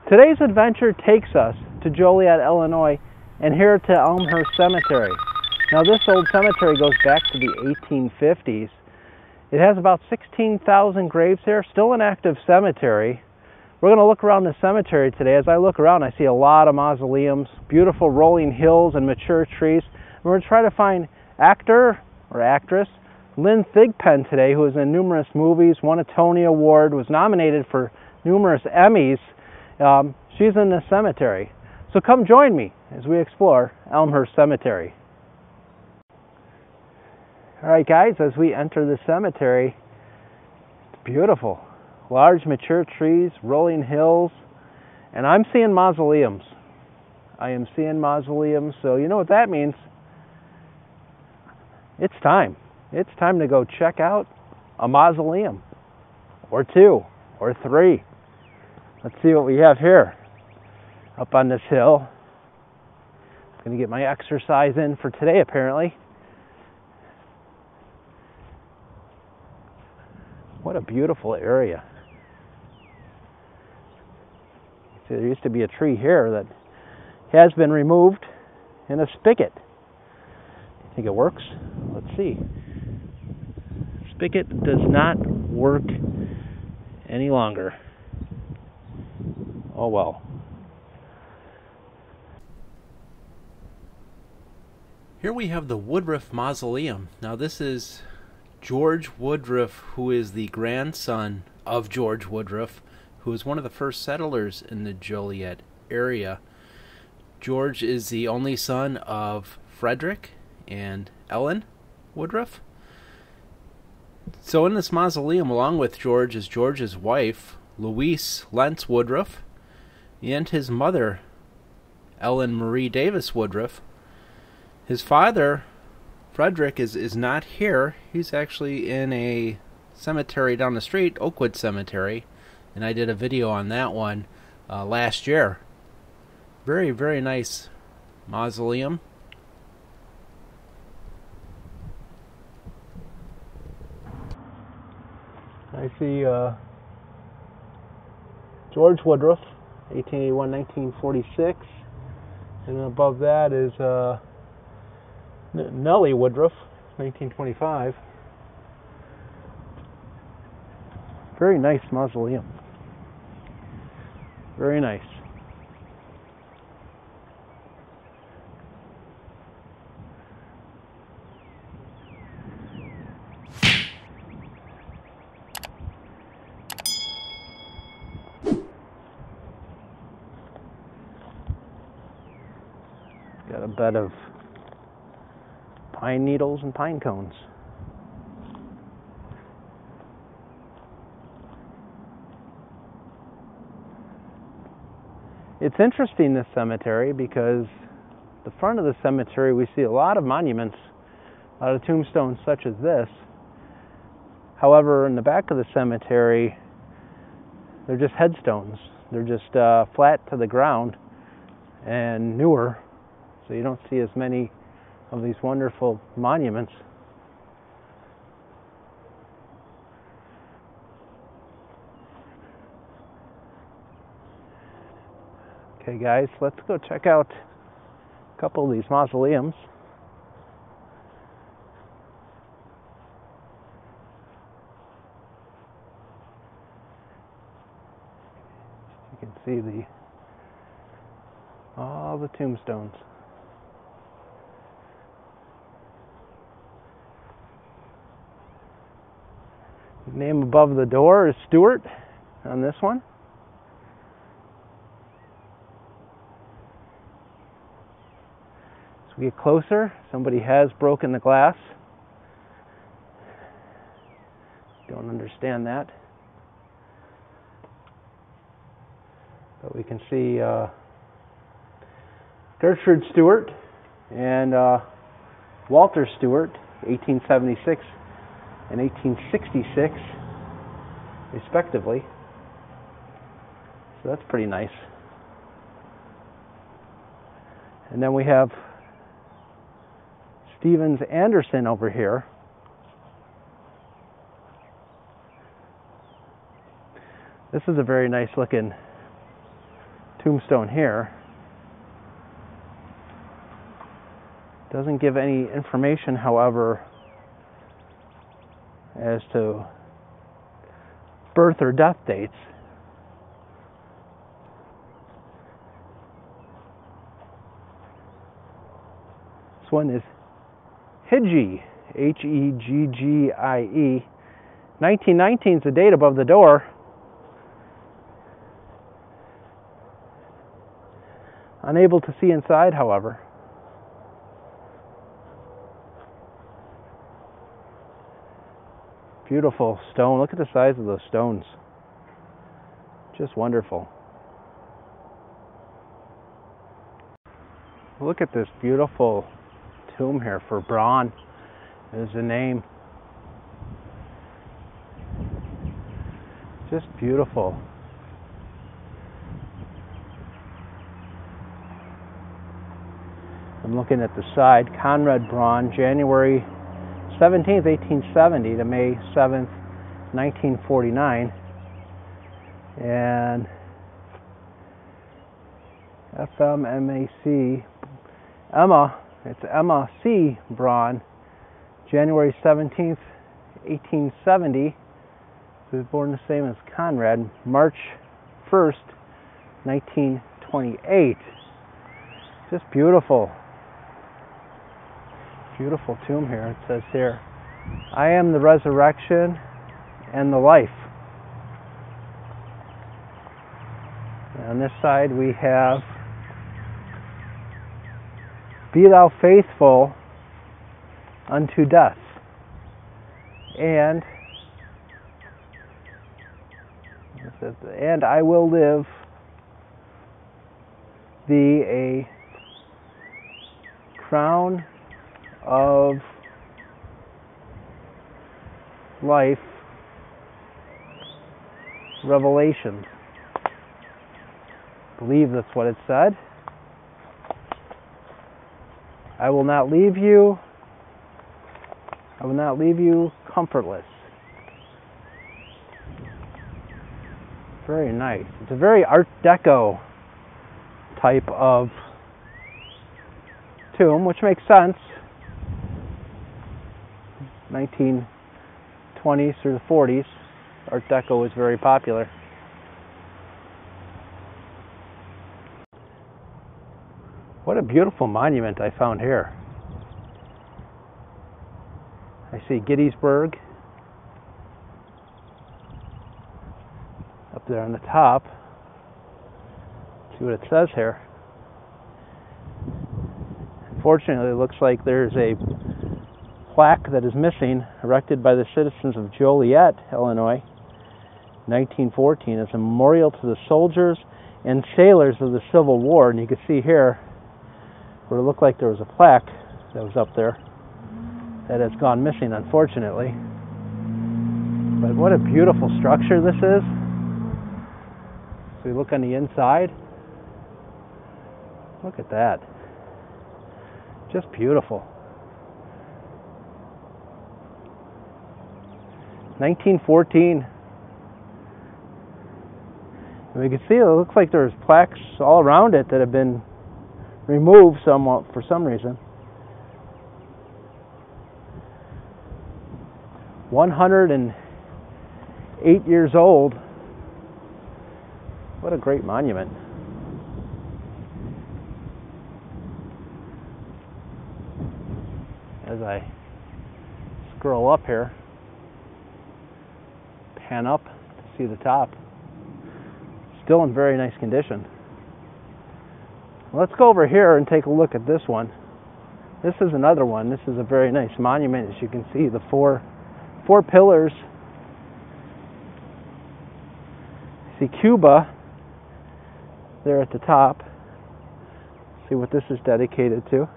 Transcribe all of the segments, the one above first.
Today's adventure takes us to Joliet, Illinois, and here to Elmhurst Cemetery. Now this old cemetery goes back to the 1850s. It has about 16,000 graves here, still an active cemetery. We're going to look around the cemetery today. As I look around, I see a lot of mausoleums, beautiful rolling hills and mature trees. And we're going to try to find actor or actress Lynn Thigpen today, who is in numerous movies, won a Tony Award, was nominated for numerous Emmys. She's in the cemetery. So come join me as we explore Elmhurst Cemetery. Alright guys, as we enter the cemetery, it's beautiful. Large mature trees, rolling hills, and I'm seeing mausoleums. I am seeing mausoleums, so you know what that means. It's time. It's time to go check out a mausoleum, or two, or three. Let's see what we have here up on this hill. I'm going to get my exercise in for today, apparently. What a beautiful area. See, there used to be a tree here that has been removed in a spigot. I think it works. Let's see. Spigot does not work any longer. Oh well. Here we have the Woodruff Mausoleum. Now this is George Woodruff, who is the grandson of George Woodruff, who was one of the first settlers in the Joliet area. George is the only son of Frederick and Ellen Woodruff. So in this mausoleum, along with George, is George's wife, Louise Lentz Woodruff, and his mother, Ellen Marie Davis Woodruff. His father, Frederick, is not here. He's actually in a cemetery down the street, Oakwood Cemetery, and I did a video on that one last year. Very, very nice mausoleum. I see George Woodruff, 1881-1946, and above that is Nellie Woodruff, 1925. Very nice mausoleum. Very nice. Got a bed of pine needles and pine cones. It's interesting, this cemetery, because the front of the cemetery we see a lot of monuments, a lot of tombstones such as this. However, in the back of the cemetery, they're just headstones. They're just flat to the ground and newer, so you don't see as many of these wonderful monuments. Okay guys, let's go check out a couple of these mausoleums. You can see all the tombstones. The name above the door is Stewart on this one. As we get closer, somebody has broken the glass. Don't understand that. But we can see Gertrude Stewart and Walter Stewart, 1876 and 1866, respectively. So that's pretty nice. And then we have Stevens Anderson over here. This is a very nice looking tombstone here. Doesn't give any information, however, as to birth or death dates. This one is Heggie, H-E-G-G-I-E. 1919 is the date above the door. Unable to see inside, however. Beautiful stone. Look at the size of those stones. Just wonderful. Look at this beautiful tomb here for Braun. Is the name. Just beautiful. I'm looking at the side. Conrad Braun, January 17th, 1870 to May 7th, 1949. And FMMAC, Emma, it's Emma C. Braun, January 17th, 1870. She was born the same as Conrad, March 1st, 1928. Just beautiful. Beautiful tomb here. It says here, I am the resurrection and the life. And on this side we have, be thou faithful unto death. And it says, and I will live thee a crown of life revelations. I believe that's what it said. I will not leave you. I will not leave you comfortless. Very nice. It's a very Art Deco type of tomb, which makes sense. 1920s through the 40s, Art Deco was very popular. What a beautiful monument I found here. I see Gettysburg up there on the top. See what it says here. Unfortunately, it looks like there's a plaque that is missing, erected by the citizens of Joliet, Illinois, 1914, as a memorial to the soldiers and sailors of the Civil War. And you can see here where it looked like there was a plaque that was up there that has gone missing, unfortunately. But what a beautiful structure this is. So we look on the inside. Look at that. Just beautiful. 1914. And we can see it looks like there's plaques all around it that have been removed somewhat for some reason. 108 years old. What a great monument. As I scroll up here, pan up to see the top. Still in very nice condition. Let's go over here and take a look at this one. This is another one. This is a very nice monument. As you can see, the four pillars. See Cuba there at the top. See what this is dedicated to.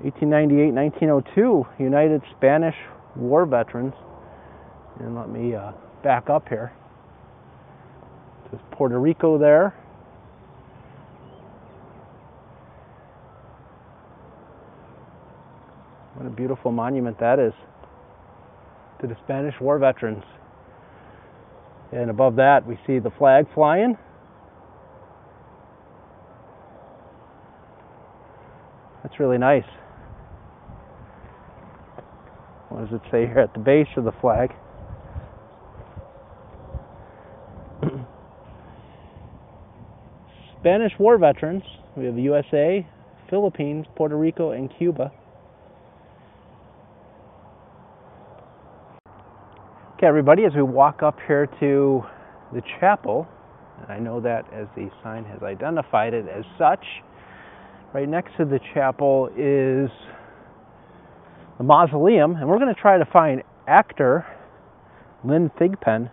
1898, 1902, United Spanish War Veterans. And let me back up here. There's Puerto Rico there. What a beautiful monument that is to the Spanish War Veterans. And above that, we see the flag flying. That's really nice. What does it say here at the base of the flag? Spanish war veterans. We have the USA, Philippines, Puerto Rico, and Cuba. Okay, everybody, as we walk up here to the chapel, and I know that as the sign has identified it as such, right next to the chapel is the mausoleum, and we're going to try to find actor Lynn Thigpen.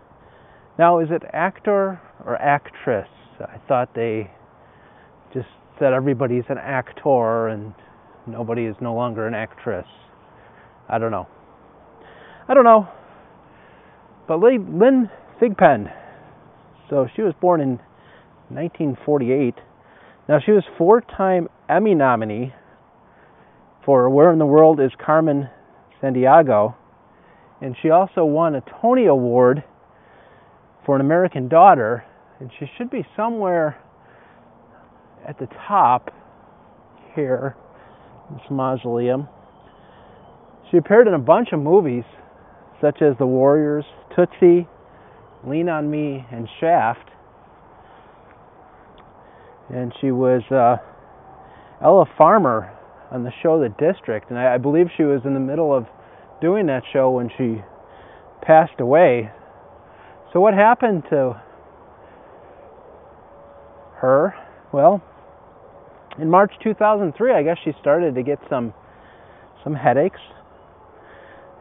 Now, is it actor or actress? I thought they just said everybody's an actor and nobody is no longer an actress. I don't know. But Lynn Thigpen, so she was born in 1948. Now, she was 4-time Emmy nominee for Where in the World is Carmen Sandiego, and she also won a Tony Award for An American Daughter, and she should be somewhere at the top here, this mausoleum. She appeared in a bunch of movies, such as The Warriors, Tootsie, Lean on Me, and Shaft. And she was Ella Farmer on the show The District, and I believe she was in the middle of doing that show when she passed away. So what happened to her? Well, in March 2003, I guess she started to get some headaches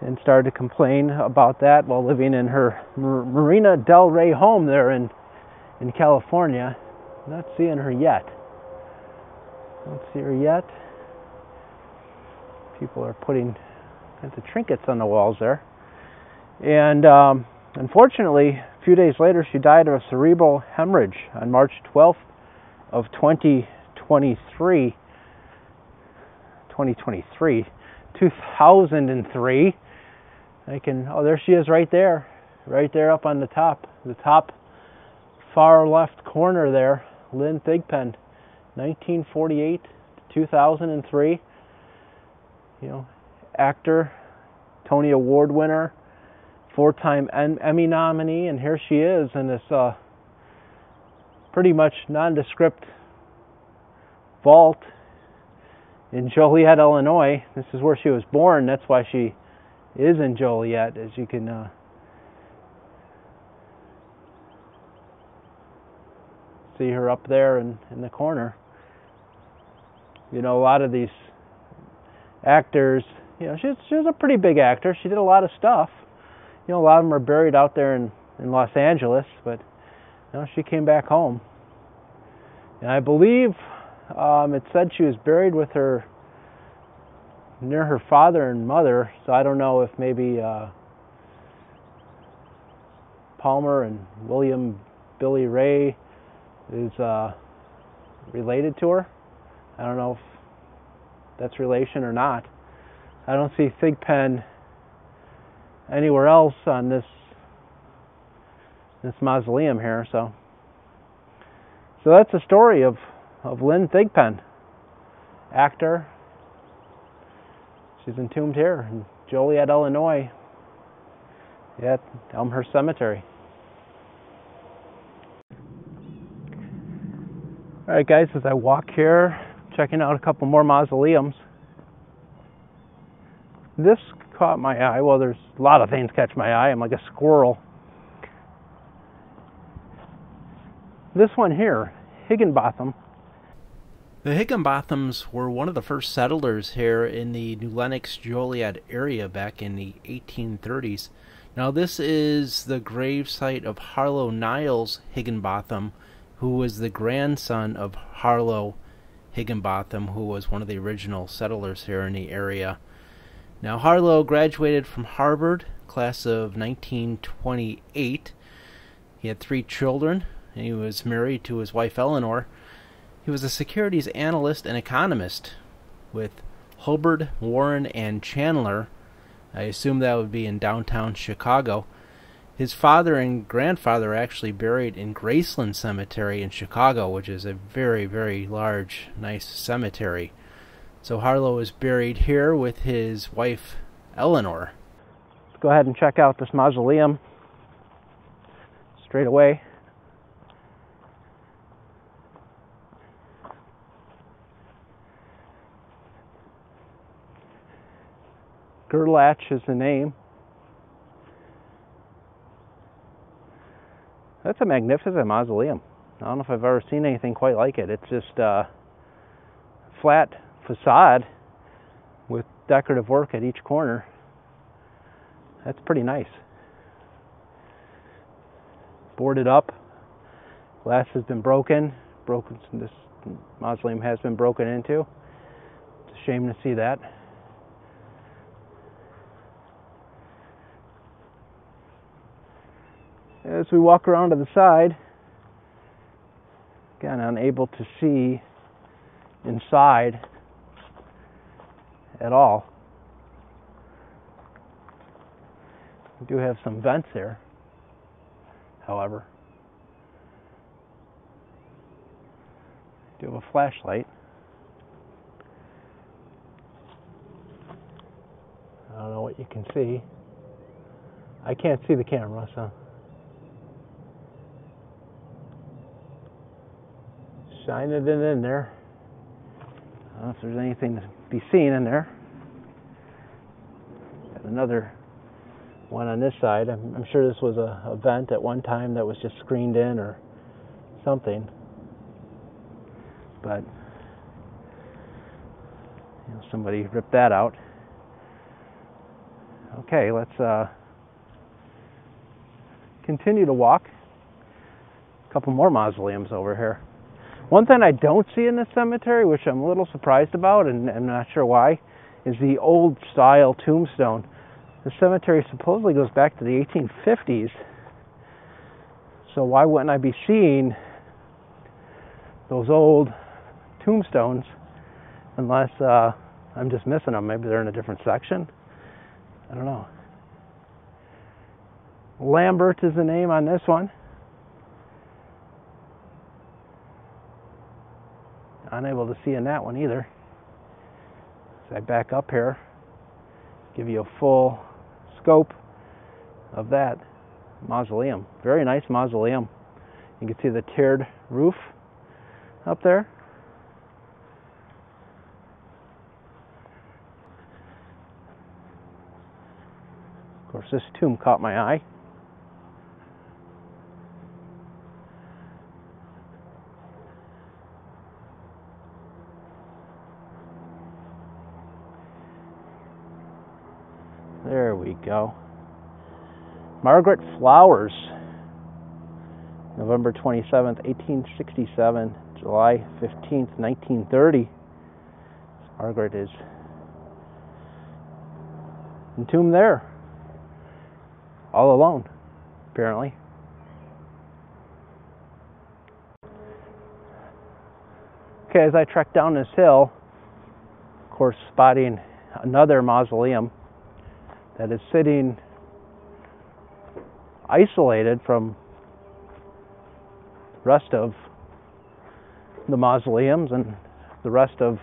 and started to complain about that while living in her Marina Del Rey home there in California. Not seeing her yet. Don't see her yet. People are putting the trinkets on the walls there. And unfortunately, a few days later, she died of a cerebral hemorrhage on March 12th of 2003. 2003. There she is right there up on the top far left corner there, Lynn Thigpen, 1948 to 2003. Actor, Tony Award winner, 4-time Emmy nominee, and here she is in this pretty much nondescript vault in Joliet, Illinois. This is where she was born. That's why she is in Joliet, as you can see her up there in the corner. A lot of these actors, she was a pretty big actor. She did a lot of stuff. A lot of them are buried out there in Los Angeles, but she came back home. And I believe it said she was buried with near her father and mother, so I don't know if maybe Palmer and William Billy Ray is related to her. I don't know if that's relation or not. I don't see Thigpen anywhere else on this mausoleum here, so that's the story of Lynn Thigpen, actor. She's entombed here in Joliet, Illinois, at Elmhurst Cemetery. All right, guys, as I walk here, checking out a couple more mausoleums. This caught my eye. Well, there's a lot of things catch my eye. I'm like a squirrel. This one here, Higginbotham. The Higginbothams were one of the first settlers here in the New Lenox, Joliet area back in the 1830s. Now, this is the grave site of Harlow Niles Higginbotham, who was the grandson of Harlow Higginbotham, who was one of the original settlers here in the area. Now, Harlow graduated from Harvard, class of 1928. He had 3 children, and he was married to his wife Eleanor. He was a securities analyst and economist with Hubbard, Warren, and Chandler. I assume that would be in downtown Chicago. His father and grandfather are actually buried in Graceland Cemetery in Chicago, which is a very, very large, nice cemetery. So Harlow is buried here with his wife, Eleanor. Let's go ahead and check out this mausoleum straight away. Gerlach is the name. That's a magnificent mausoleum. I don't know if I've ever seen anything quite like it. It's just a flat facade with decorative work at each corner. That's pretty nice. Boarded up. Glass has been broken. This mausoleum has been broken into. It's a shame to see that. As we walk around to the side, again, unable to see inside at all. We do have some vents here, however. We do have a flashlight. I don't know what you can see. I can't see the camera, so. Shine it in there. I don't know if there's anything to be seen in there. Got another one on this side. I'm sure this was a vent at one time that was just screened in or something. But somebody ripped that out. Okay, let's continue to walk. A couple more mausoleums over here. One thing I don't see in this cemetery, which I'm a little surprised about, and I'm not sure why, is the old style tombstone. The cemetery supposedly goes back to the 1850s. So why wouldn't I be seeing those old tombstones unless I'm just missing them? Maybe they're in a different section. I don't know. Lambert is the name on this one. Unable to see in that one either. As I back up here, give you a full scope of that mausoleum. Very nice mausoleum. You can see the tiered roof up there. Of course, this tomb caught my eye. There we go. Margaret Flowers, November 27th, 1867, July 15th, 1930. Margaret is entombed there, all alone, apparently. Okay, as I trek down this hill, of course, spotting another mausoleum that is sitting isolated from the rest of the mausoleums and the rest of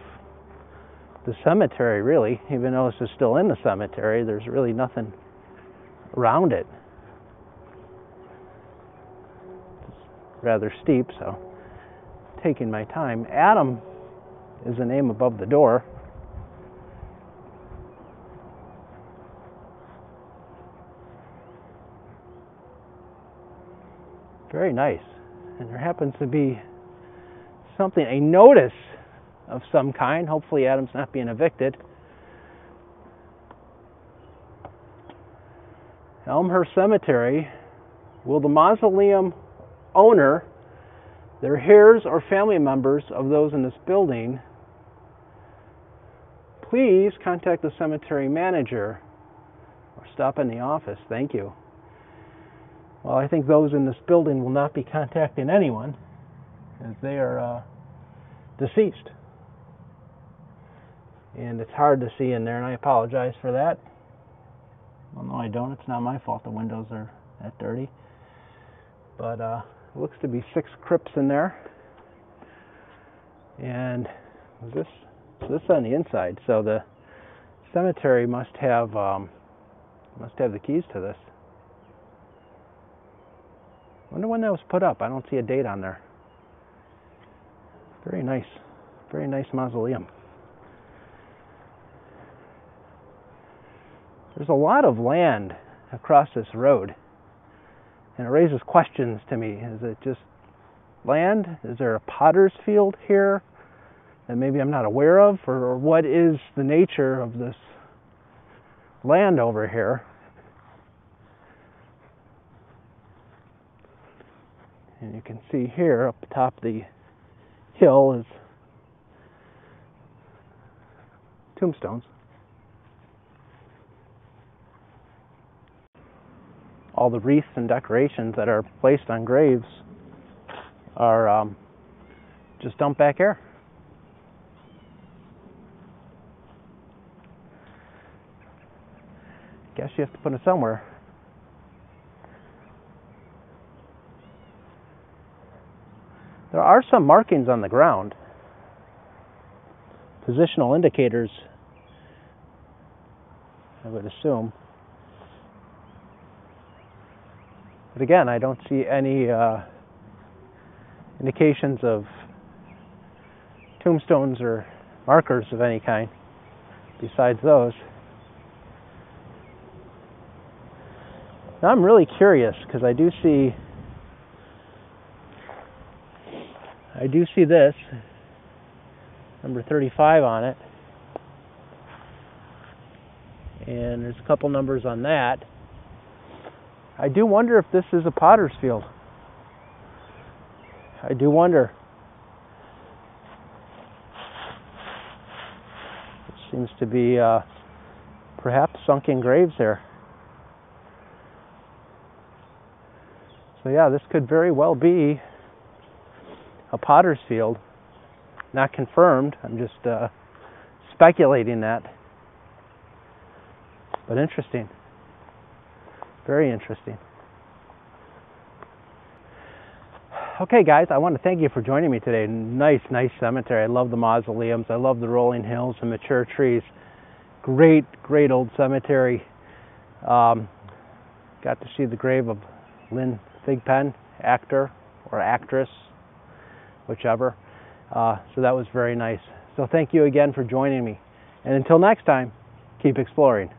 the cemetery, really. Even though this is still in the cemetery, there's really nothing around it. It's rather steep, so taking my time. Adam is the name above the door. Very nice. And there happens to be something, a notice of some kind. Hopefully Adam's not being evicted. Elmhurst Cemetery. Will the mausoleum owner, their heirs or family members of those in this building, please contact the cemetery manager or stop in the office? Thank you. Well, I think those in this building will not be contacting anyone, as they are deceased. And it's hard to see in there, and I apologize for that. Well, no, I don't. It's not my fault. The windows are that dirty. But it looks to be 6 crypts in there. And this is on the inside, so the cemetery must have the keys to this. Wonder when that was put up. I don't see a date on there. Very nice mausoleum. There's a lot of land across this road, and it raises questions to me. Is it just land? Is there a potter's field here that maybe I'm not aware of? Or what is the nature of this land over here? And you can see here up atop the hill is tombstones. All the wreaths and decorations that are placed on graves are just dumped back here. Guess you have to put it somewhere. There are some markings on the ground. Positional indicators, I would assume. But again, I don't see any indications of tombstones or markers of any kind besides those. Now I'm really curious because I do see this number 35 on it, and there's a couple numbers on that. I do wonder if this is a potter's field. I do wonder. It seems to be perhaps sunken graves here. So yeah, this could very well be a potter's field. Not confirmed. I'm just speculating that. But interesting. Very interesting. Okay, guys, I want to thank you for joining me today. Nice cemetery. I love the mausoleums. I love the rolling hills and mature trees. Great old cemetery. Got to see the grave of Lynn Thigpen, actor or actress, whichever. So that was very nice. So thank you again for joining me. And until next time, keep exploring.